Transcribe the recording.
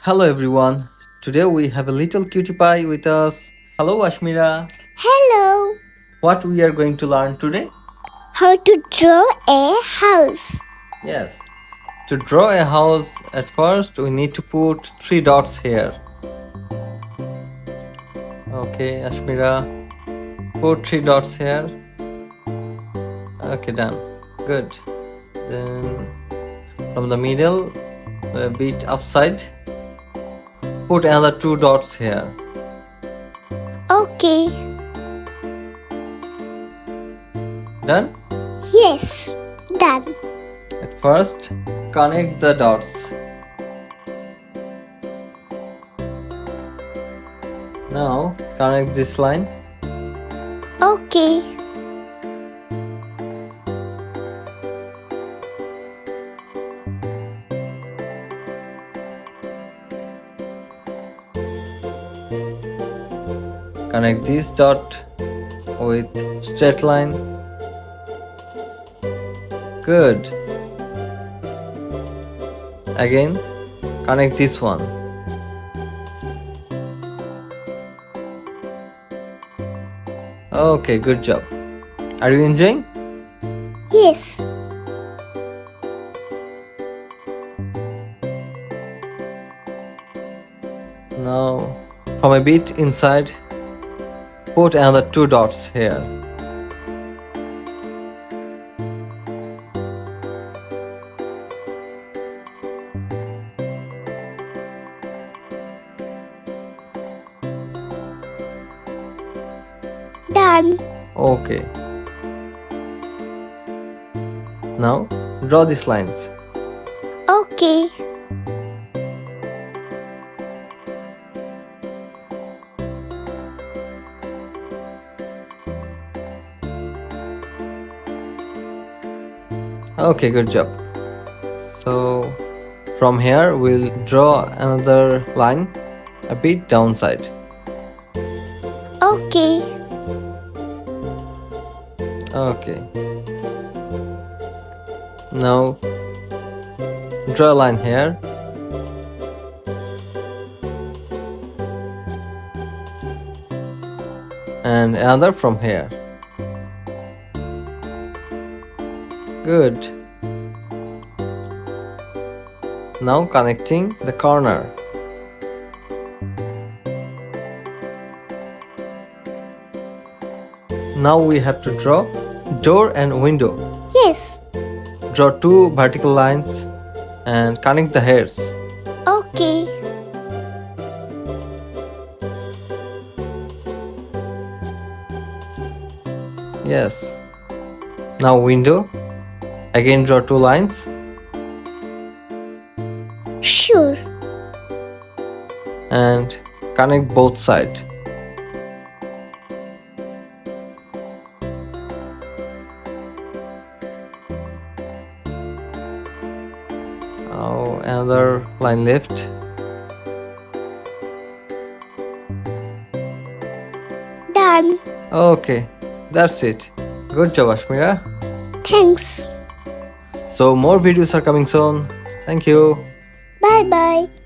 Hello everyone. Today we have a little cutie pie with us. Hello Ashmira. Hello. What we are going to learn today? How to draw a house. Yes. To draw a house, at first we need to put three dots here. Okay, Ashmira. Put three dots here. Okay, done. Good. Then from the middle, a bit upside. Put another two dots here. Okay. Done? Yes. Done. At first, connect the dots. Now, connect this line. Okay. Connect this dot with straight line. Good. Again, connect this one. Okay, good job. Are you enjoying? Yes. Now, from a bit inside, put another two dots here. Done. Okay. Now, draw these lines. Okay. Okay, good job. So, from here, we'll draw another line a bit downside. Okay. Okay. Now, draw a line here. And another from here. Good. Now connecting the corner. Now we have to draw door and window. Yes. Draw two vertical lines and connect the hairs. Okay. Yes. Now window. Again draw two lines Sure. and connect both sides. Now another line left. Done. Okay, that's it. Good job, Ashmira. Thanks. So more videos are coming soon. Thank you. Bye bye.